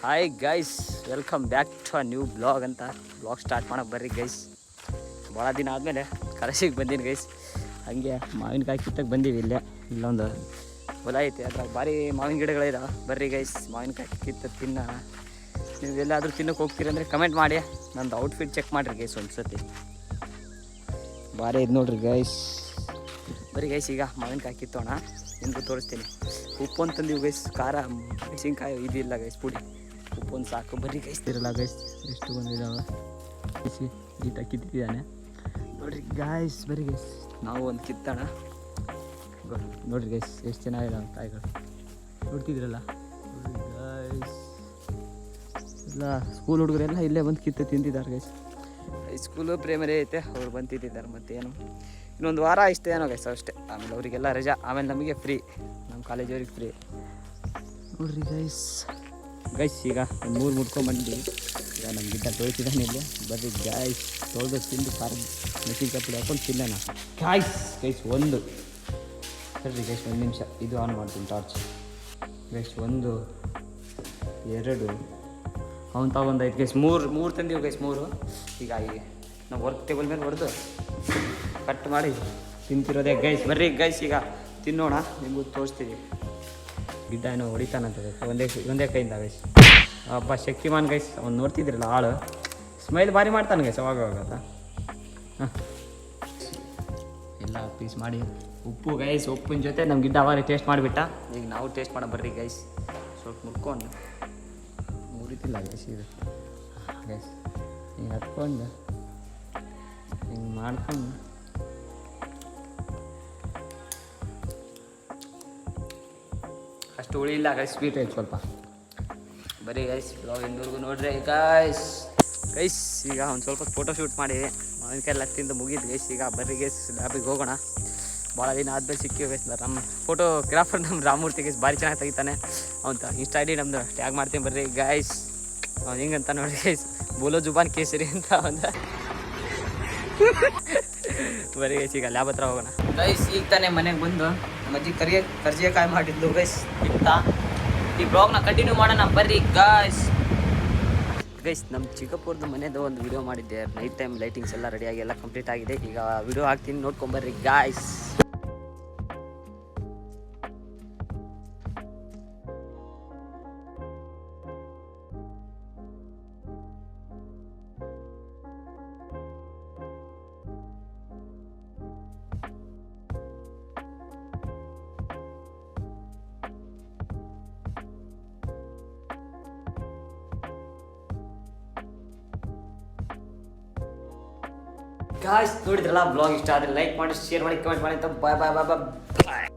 Hi guys, welcome back to a new blog ಅಂತ blog start ಮಾಡೋಕೆ ಬರ್ರಿ guys. ಭಾಳ ದಿನ ಆದಮೇಲೆ ಕಲಸಿಗೆ ಬಂದೀನಿ ಗೈಸ್. ಹಾಗೆ ಮಾವಿನಕಾಯಿ ಕಿತ್ತಕ್ಕೆ ಬಂದೀವಿ. ಇಲ್ಲೊಂದು ಹೊಲ ಐತೆ, ಅದ್ರಾಗ ಭಾರಿ ಮಾವಿನ ಗಿಡಗಳಿದಾವೆ. ಬರ್ರಿ ಗೈಸ್, ಮಾವಿನಕಾಯಿ ಕಿತ್ತ ತಿನ್ನೋಣ. ನೀವು ಎಲ್ಲಾದರೂ ತಿನ್ನೋಕೆ ಹೋಗ್ತೀರಂದರೆ ಕಮೆಂಟ್ ಮಾಡಿ. ನಂದು ಔಟ್ಫಿಟ್ ಚೆಕ್ ಮಾಡಿರಿ ಗೈಸ್ ಒಂದು ಸತಿ. ಭಾರಿ ಇದು ನೋಡ್ರಿ ಗೈಸ್. ಬರೀ ಗೈಸ್, ಈಗ ಮಾವಿನಕಾಯಿ ಕಿತ್ತೋಣ, ನಿಮಗೂ ತೋರಿಸ್ತೀನಿ. ಉಪ್ಪು ಅಂತಂದಿವು ಗೈಸ್, ಖಾರ ಮೆಣಸಿನ್ಕಾಯಿ ಇದಿಲ್ಲ ಗೈಸ್, ಪುಡಿ ಉಪ್ಪೊಂದು ಸಾಕು. ಬರ್ರಿ ಗೈಸ್, ಇರಲ್ಲ ಗೈಸ್, ಎಷ್ಟು ಬಂದಿದ್ದಾವೆ ಬಿಸಿ ಈತ ಕಿತ್ತಿದ್ದಾನೆ ನೋಡ್ರಿ ಗೈಸ್. ಬರ್ರಿ ಗೈಸ್, ನಾವು ಒಂದು ಕಿತ್ತೋಣ. ನೋಡ್ರಿ ಗೈಸ್, ಎಷ್ಟು ಚೆನ್ನಾಗಿದ್ದಾವೆ ಕಾಯಿಗಳು, ನೋಡ್ತಿದ್ರಲ್ಲ ಗೈಸ್. ಎಲ್ಲ ಸ್ಕೂಲ್ ಹುಡುಗರೆಲ್ಲ ಇಲ್ಲೇ ಬಂದು ಕಿತ್ತು ತಿಂತಿದ್ದಾರೆ ಗೈಸ್. ಸ್ಕೂಲು ಪ್ರೈಮರಿ ಐತೆ, ಅವ್ರು ಬಂದು ತಿಂತಿದ್ದಾರೆ. ಮತ್ತೇನು ಇನ್ನೊಂದು ವಾರ ಇಷ್ಟೇ ಏನೋ ಗೈಸ್, ಅಷ್ಟೇ. ಆಮೇಲೆ ಅವರಿಗೆಲ್ಲ ರಜಾ, ಆಮೇಲೆ ನಮಗೆ ಫ್ರೀ, ನಮ್ಮ ಕಾಲೇಜವ್ರಿಗೆ ಫ್ರೀ. ನೋಡ್ರಿ ಗೈಸ್ ಈಗ ಒಂದು 3 ಮುಡ್ಕೊಂಬಂದು ಈಗ ನಮ್ಮ ಗಿಡ್ಡ ತೊಳಿತಿದ್ದಾನೆ ಇಲ್ಲಿ. ಬರ್ರಿ ಗೈಸ್, ತೊಳೆದು ತಿಂದು ಖಾರ ಮೆಣಸಿನ್ಕಾಯಿ ಪುಡಿ ಹಾಕೊಂಡು ತಿನ್ನೋಣ ಗೈಸ್. ಒಂದು ಸರಿ ಗೈಸ್, 1 ನಿಮಿಷ ಇದು ಆನ್ ಮಾಡ್ತೀನಿ ಟಾರ್ಚ್ ಗೈಸ್. 1 2 ಅವ್ನು ತಗೊಂಡೈತೆ ಗೈಸ್. 3 ತಂದೀವಿ ಗೈಸ್. 3 ಈಗ ನಾವು ವರ್ಕ್ ಟೇಬಲ್ ಮೇಲೆ ಹೊಡೆದು ಕಟ್ ಮಾಡಿ ತಿಂತಿರೋದೇ ಗೈಸ್. ಬರ್ರಿ ಗೈಸ್, ಈಗ ತಿನ್ನೋಣ, ನಿಮಗೂ ತೋರಿಸ್ತೀವಿ. ಗಿಡ್ಡ ಏನೋ ಹೊಡಿತಾನಂತ ಒಂದೇ ಕೈಯಿಂದ ಗೈಸ್. ಹಬ್ಬ ಶಕ್ತಿಮಾನ್ ಗೈಸ್, ಅವ್ನು ನೋಡ್ತಿದ್ರಲ್ಲ ಆಳು, ಸ್ಮೈಲ್ ಭಾರಿ ಮಾಡ್ತಾನೆ ಗೈಸ್ ಅವಾಗ ಅಂತ. ಹಾಂ, ಎಲ್ಲ ಪೀಸ್ ಮಾಡಿ ಉಪ್ಪು ಗೈಸ್. ಉಪ್ಪಿನ ಜೊತೆ ನಮ್ಮ ಗಿಡ್ಡ ಅವಾಗ ಟೇಸ್ಟ್ ಮಾಡಿಬಿಟ್ಟ. ಈಗ ನಾವು ಟೇಸ್ಟ್ ಮಾಡೋ ಬರ್ರಿ ಗೈಸ್. ಸ್ವಲ್ಪ ಮುಟ್ಕೊಂಡು ಮುರಿತಿಲ್ಲ ಗೈಸ್ ಇದು ಗೈಸ್. ಹಿಂಗೆ ಹತ್ಕೊಂಡು ಹಿಂಗೆ ಮಾಡ್ಕೊಂಡು ಅಷ್ಟು ಹುಳಿ ಇಲ್ಲ ಗೈಸ್, ಸ್ವೀಟ್ ಐತೆ ಸ್ವಲ್ಪ. ಬರೀ ಗೈಸ್, ಬ್ಲಾಗ್ ಇನ್ನೂರ್ಗು ನೋಡ್ರಿ ಗೈಸ್. ಈಗ ಒಂದು ಸ್ವಲ್ಪ ಫೋಟೋ ಶೂಟ್ ಮಾಡಿ ಮಾವಿನಕಾಯಿ ಎಲ್ಲ ತಿಂದು ಮುಗಿದು ಗೈಸ್. ಈಗ ಬರ್ರಿ ಗೈಸ್, ಲ್ಯಾಬಿಗೆ ಹೋಗೋಣ. ಭಾಳ ದಿನ ಆದ್ಮೇಲೆ ಸಿಕ್ಕಿವಿ ಗೈಸ್. ನಮ್ಮ ಫೋಟೋಗ್ರಾಫರ್ ನಮ್ಮ ರಾಮೂರ್ತಿ ಗೈಸ್ ಭಾರಿ ಚೆನ್ನಾಗಿ ತೆಗಿತಾನೆ. ಅವನು ಇನ್ಸ್ಟಾ ಐಡಿ ನಮ್ಮದು ಟ್ಯಾಗ್ ಮಾಡ್ತೀನಿ ಬರ್ರಿ ಗೈಸ್. ಅವ್ನು ಹಿಂಗಂತ ನೋಡಿ ಗೈಸ್, ಬೋಲೋ ಜುಬಾನ್ ಕೇಸರಿ ಅಂತ ಒಂದು. ಬರೀ ಗೈಸ್, ಈಗ ಲ್ಯಾಬ್ ಹತ್ರ ಹೋಗೋಣ ಗೈಸ್. ಈಗ ತಾನೇ ಮನೆಗೆ ಬಂದು ನಮ್ಮ ಅಜ್ಜಿ ಕರ್ಜಿಕಾಯಿ ಮಾಡಿದ್ದು ಗೈಸ್. ಈ ಬ್ಲಾಗ್ನ ಕಂಟಿನ್ಯೂ ಮಾಡೋಣ ಬರ್ರಿ ಗೈಸ್. ನಮ್ಮ ಚಿಕ್ಕಪ್ಪವ್ರದ್ದು ಮನೆದು ಒಂದು ವಿಡಿಯೋ ಮಾಡಿದ್ದೆ. ನೈಟ್ ಟೈಮ್ ಲೈಟಿಂಗ್ಸ್ ಎಲ್ಲ ರೆಡಿಯಾಗಿ ಎಲ್ಲ ಕಂಪ್ಲೀಟ್ ಆಗಿದೆ. ಈಗ ವಿಡಿಯೋ ಹಾಕ್ತೀನಿ, ನೋಡ್ಕೊಂಬರ್ರಿ ಗೈಸ್. ಗಾಯ್ಸ್, ನೋಡಿದ್ರಲ್ಲ ಬ್ಲಾಗ್. ಇಷ್ಟ ಆದರೆ ಲೈಕ್ ಮಾಡಿ, ಶೇರ್ ಮಾಡಿ, ಕಮೆಂಟ್ ಮಾಡಿ ಅಂತ. ಬಾಯ್ ಬಾಯ್ ಬಾಯ್ ಬಾಯ್.